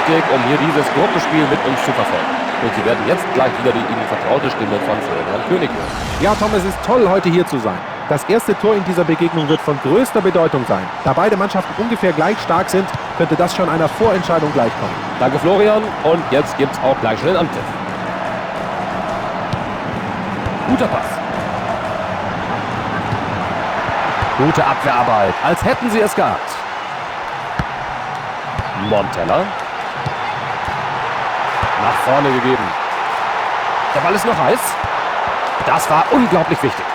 wichtig, um hier dieses Gruppenspiel mit uns zu verfolgen. Und Sie werden jetzt gleich wieder die Ihnen vertraute Stimme von Florian König hören. Ja, Tom, es ist toll, heute hier zu sein. Das erste Tor in dieser Begegnung wird von größter Bedeutung sein. Da beide Mannschaften ungefähr gleich stark sind, könnte das schon einer Vorentscheidung gleichkommen. Danke, Florian. Und jetzt gibt es auch gleich schon den Anpfiff. Guter Pass. Gute Abwehrarbeit, als hätten sie es gehabt. Montella. Nach vorne gegeben. Der Ball ist noch heiß. Das war unglaublich wichtig.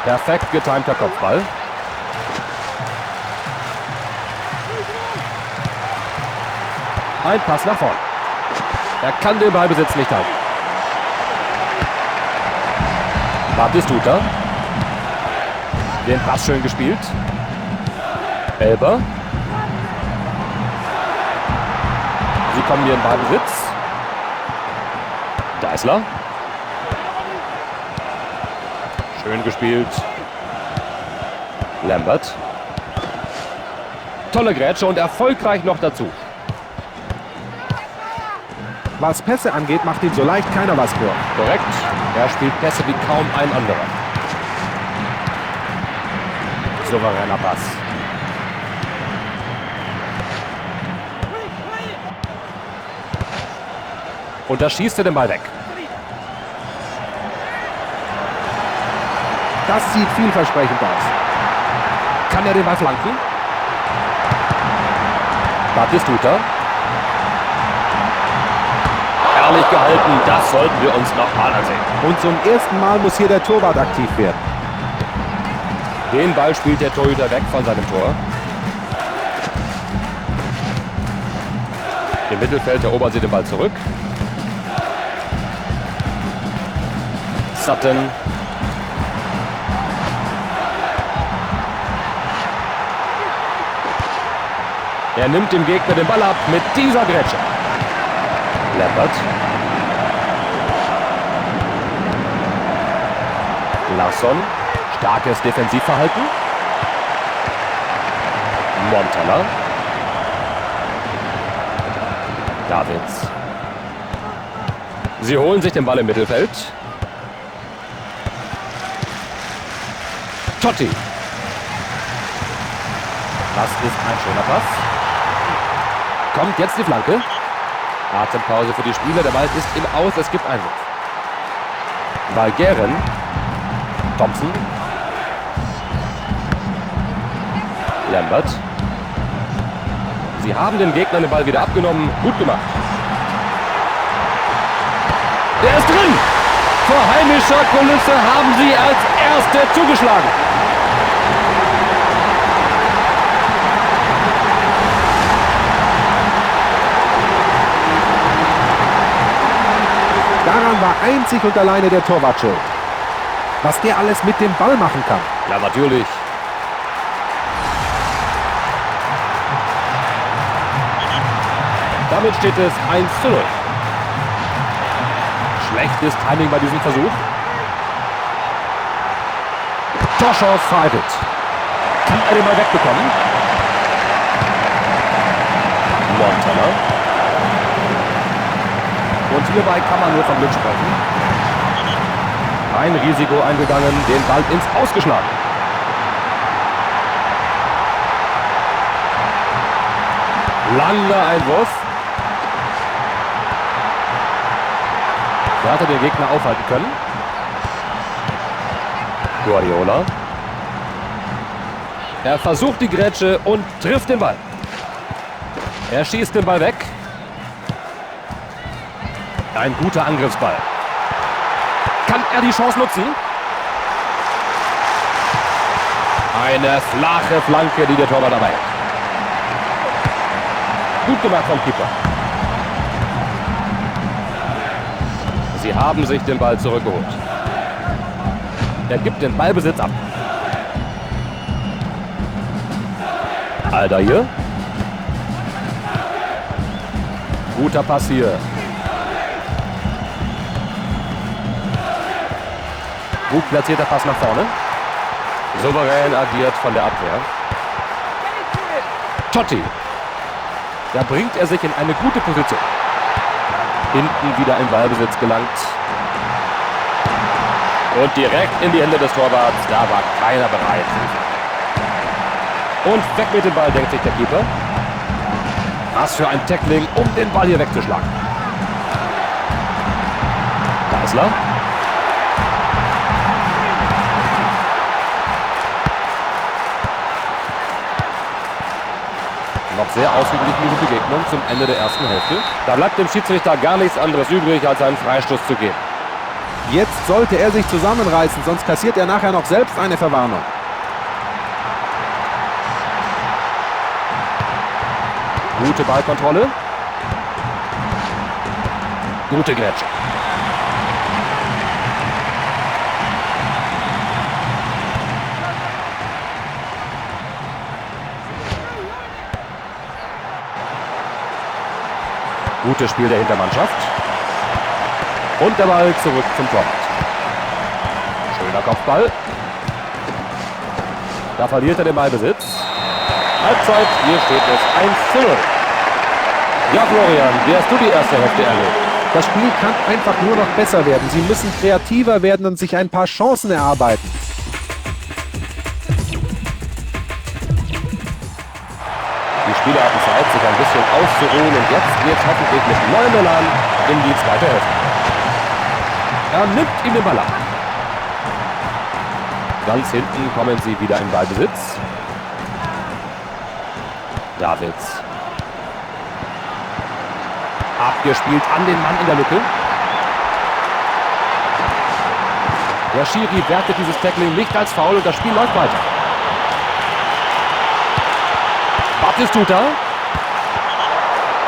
Perfekt getimter Kopfball. Ein Pass nach vorne. Er kann den Ballbesitz nicht halten. Batistuta. Den Pass schön gespielt. Elber. Sie kommen hier in Ballbesitz. Deißler. Schön gespielt. Lambert. Tolle Grätsche und erfolgreich noch dazu. Was Pässe angeht, macht ihm so leicht keiner was vor. Korrekt. Er spielt Pässe wie kaum ein anderer. Souveräner Pass. Und da schießt er den Ball weg. Das sieht vielversprechend aus. Kann er den Ball flanken? Batistuta. Herrlich gehalten. Das sollten wir uns nochmal ansehen. Und zum ersten Mal muss hier der Torwart aktiv werden. Den Ball spielt der Torhüter weg von seinem Tor. Im Mittelfeld erobern sie den Ball zurück. Sutton. Er nimmt dem Gegner den Ball ab mit dieser Grätsche. Lambert. Larsson. Starkes Defensivverhalten. Montella. Davids. Sie holen sich den Ball im Mittelfeld. Totti. Das ist ein schöner Pass. Kommt jetzt die Flanke. Atempause für die Spieler. Der Ball ist im Aus. Es gibt Einwurf. Valgeren. Thompson. Lambert. Sie haben den Gegner den Ball wieder abgenommen. Gut gemacht. Der ist drin. Vor heimischer Kulisse haben sie als Erste zugeschlagen. Daran war einzig und alleine der Torwart schuld. Was der alles mit dem Ball machen kann. Ja, natürlich. Damit steht es 1:0. Schlechtes Timing bei diesem Versuch. Torchance verheilt. Kann er den Ball wegbekommen? Montana. Und hierbei kann man nur von Glück sprechen. Ein Risiko eingegangen, den Ball ins Ausgeschlagen. Langer Einwurf. Da hat er den Gegner aufhalten können. Guardiola. Er versucht die Grätsche und trifft den Ball. Er schießt den Ball weg. Ein guter Angriffsball. Kann er die Chance nutzen? Eine flache Flanke, die der Torwart dabei hat. Gut gemacht vom Keeper. Sie haben sich den Ball zurückgeholt. Er gibt den Ballbesitz ab. Aldair. Guter Pass hier. Gut platzierter Pass nach vorne. Souverän agiert von der Abwehr. Totti. Da bringt er sich in eine gute Position. Hinten wieder im Ballbesitz gelangt. Und direkt in die Hände des Torwarts. Da war keiner bereit. Und weg mit dem Ball, denkt sich der Keeper. Was für ein Tackling, um den Ball hier wegzuschlagen. Geisler. Noch sehr ausgeglichen diese Begegnung zum Ende der ersten Hälfte. Da bleibt dem Schiedsrichter gar nichts anderes übrig, als einen Freistoß zu geben. Jetzt sollte er sich zusammenreißen, sonst kassiert er nachher noch selbst eine Verwarnung. Gute Ballkontrolle. Gute Grätsche. Gutes Spiel der Hintermannschaft. Und der Ball zurück zum Torwart. Schöner Kopfball. Da verliert er den Ballbesitz. Halbzeit, hier steht es 1:0. Ja, Florian, wie hast du die erste Hälfte erlebt? Das Spiel kann einfach nur noch besser werden. Sie müssen kreativer werden und sich ein paar Chancen erarbeiten. Die Spieler hatten Zeit, sich ein bisschen auszuruhen und jetzt geht es hoffentlich mit neuem Elan in die zweite Hälfte. Er nimmt ihm den Ball ab. Ganz hinten kommen sie wieder in Ballbesitz. Davids. Abgespielt an den Mann in der Lücke. Der Schiri wertet dieses Tackling nicht als Foul und das Spiel läuft weiter. Batistuta.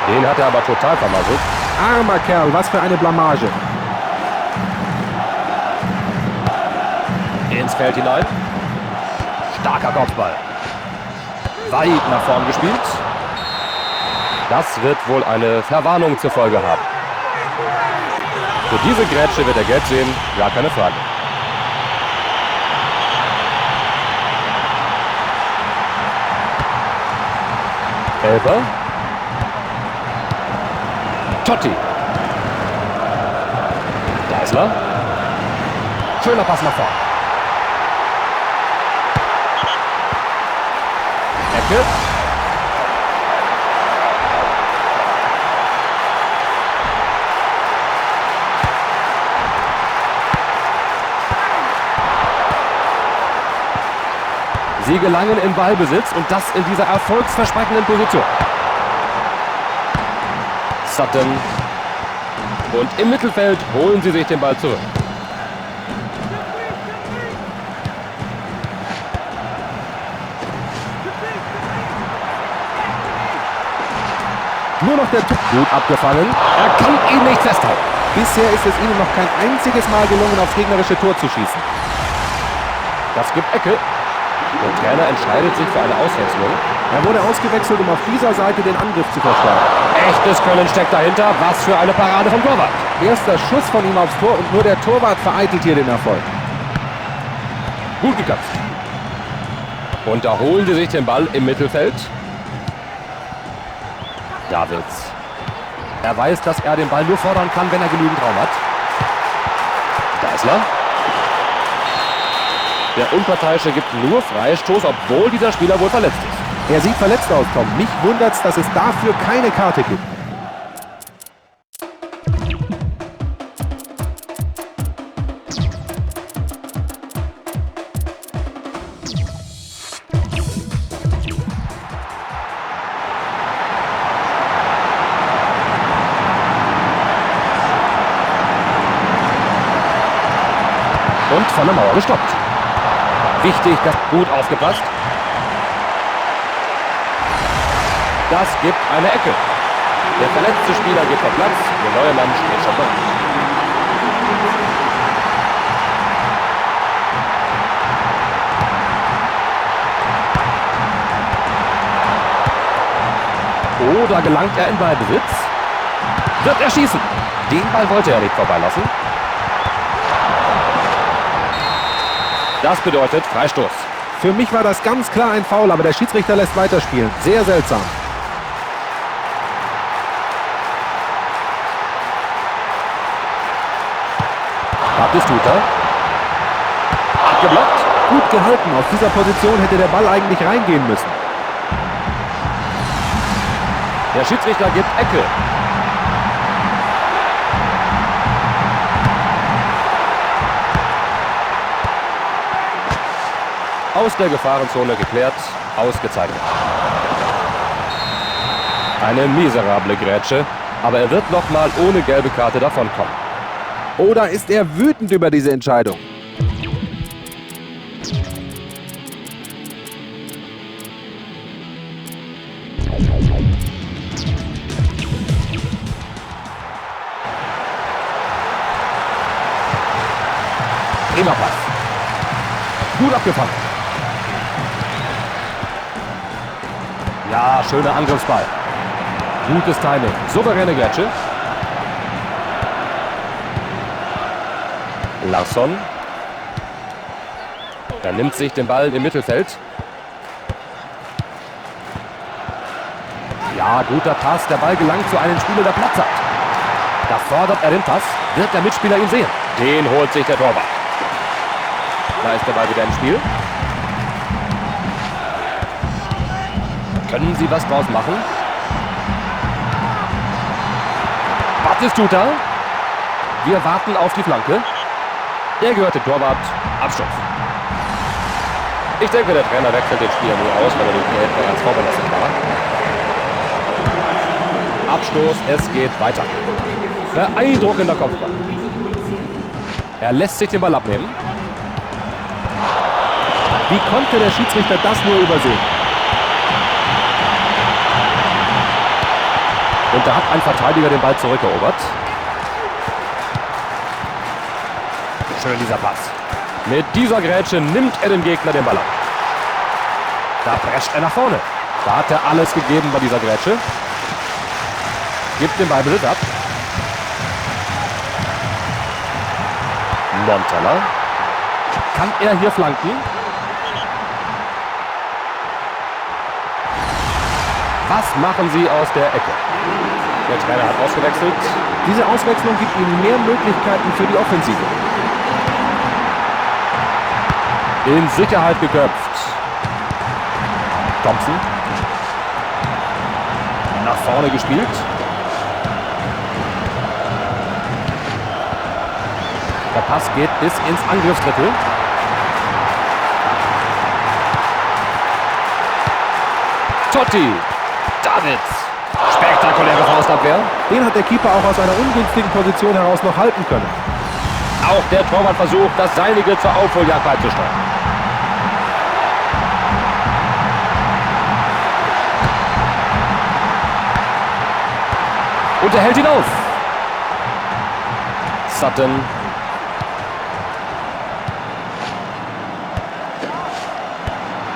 Den hat er aber total vermasselt. Armer Kerl, was für eine Blamage. Ins Feld hinein. Starker Kopfball. Weit nach vorn gespielt. Das wird wohl eine Verwarnung zur Folge haben. Für diese Grätsche wird er gelb sehen, gar keine Frage. Elber. Totti. Geisler. Schöner Pass nach vorn. Ecke. Sie gelangen in Ballbesitz und das in dieser erfolgsversprechenden Position. Sutton. Und im Mittelfeld holen sie sich den Ball zurück. Nur noch der Tuck. Gut abgefangen. Er kann ihn nicht festhalten. Bisher ist es ihnen noch kein einziges Mal gelungen, aufs gegnerische Tor zu schießen. Das gibt Ecke. Der Trainer entscheidet sich für eine Auswechslung. Er wurde ausgewechselt, um auf dieser Seite den Angriff zu verstärken. Echtes Können steckt dahinter. Was für eine Parade vom Torwart. Erster Schuss von ihm aufs Tor und nur der Torwart vereitelt hier den Erfolg. Gut geköpft. Und da holen sie sich den Ball im Mittelfeld. Davids. Er weiß, dass er den Ball nur fordern kann, wenn er genügend Raum hat. Geisler. Der Unparteiische gibt nur Freistoß, obwohl dieser Spieler wohl verletzt ist. Er sieht verletzt aus, Tom. Mich wundert's, dass es dafür keine Karte gibt. Und von der Mauer gestoppt. Wichtig, das gut aufgepasst. Das gibt eine Ecke. Der verletzte Spieler geht vom Platz. Der neue Mann steht schon bereit. Oh, da gelangt er in Ballbesitz. Wird er schießen. Den Ball wollte er nicht vorbeilassen. Das bedeutet Freistoß. Für mich war das ganz klar ein Foul, aber der Schiedsrichter lässt weiterspielen. Sehr seltsam. Batistuta. Abgeblockt. Gut gehalten. Aus dieser Position hätte der Ball eigentlich reingehen müssen. Der Schiedsrichter gibt Ecke. Aus der Gefahrenzone geklärt, ausgezeichnet. Eine miserable Grätsche, aber er wird nochmal ohne gelbe Karte davonkommen. Oder ist er wütend über diese Entscheidung? Prima Pass. Gut abgefangen. Ja, schöner Angriffsball. Gutes Timing. Souveräne Grätsche. Larsson. Er nimmt sich den Ball im Mittelfeld. Ja, guter Pass. Der Ball gelangt zu einem Spieler, der Platz hat. Da fordert er den Pass. Wird der Mitspieler ihn sehen? Den holt sich der Torwart. Da ist der Ball wieder im Spiel. Können sie was draus machen? Batistuta. Wir warten auf die Flanke. Der gehört dem Torwart. Abstoß. Ich denke, der Trainer wechselt den Spieler nur aus, weil er durch Gelb bereits vorbelastet war. Abstoß, es geht weiter. Beeindruckender Kopfball. Er lässt sich den Ball abnehmen. Wie konnte der Schiedsrichter das nur übersehen? Und da hat ein Verteidiger den Ball zurückerobert. Schön dieser Pass. Mit dieser Grätsche nimmt er dem Gegner den Ball ab. Da prescht er nach vorne. Da hat er alles gegeben bei dieser Grätsche. Gibt den Ballbesitz ab. Montella. Kann er hier flanken? Was machen sie aus der Ecke? Der Trainer hat ausgewechselt. Diese Auswechslung gibt ihnen mehr Möglichkeiten für die Offensive. In Sicherheit geköpft. Thompson. Nach vorne gespielt. Der Pass geht bis ins Angriffsdrittel. Totti. Davids. Spektakuläre Faustabwehr. Den hat der Keeper auch aus einer ungünstigen Position heraus noch halten können. Auch der Torwart versucht, das Seinige zur Aufholjagd beizusteuern. Und er hält ihn auf. Sutton.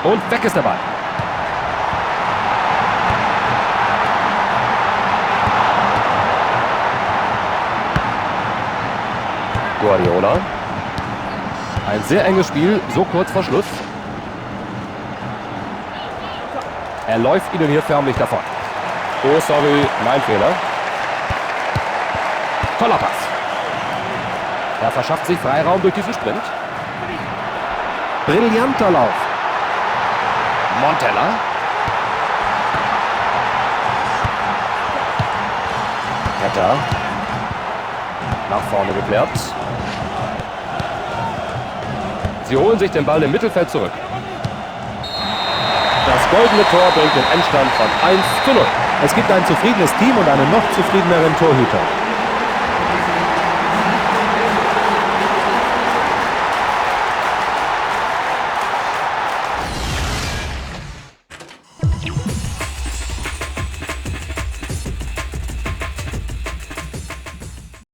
Und weg ist der Ball. Guardiola. Ein sehr enges Spiel, so kurz vor Schluss. Er läuft ihnen hier förmlich davon. Oh, sorry, mein Fehler. Toller Pass. Er verschafft sich Freiraum durch diesen Sprint. Brillanter Lauf. Montella. Vetter. Nach vorne geklärt. Sie holen sich den Ball im Mittelfeld zurück. Das goldene Tor bringt den Endstand von 1:0. Es gibt ein zufriedenes Team und einen noch zufriedeneren Torhüter.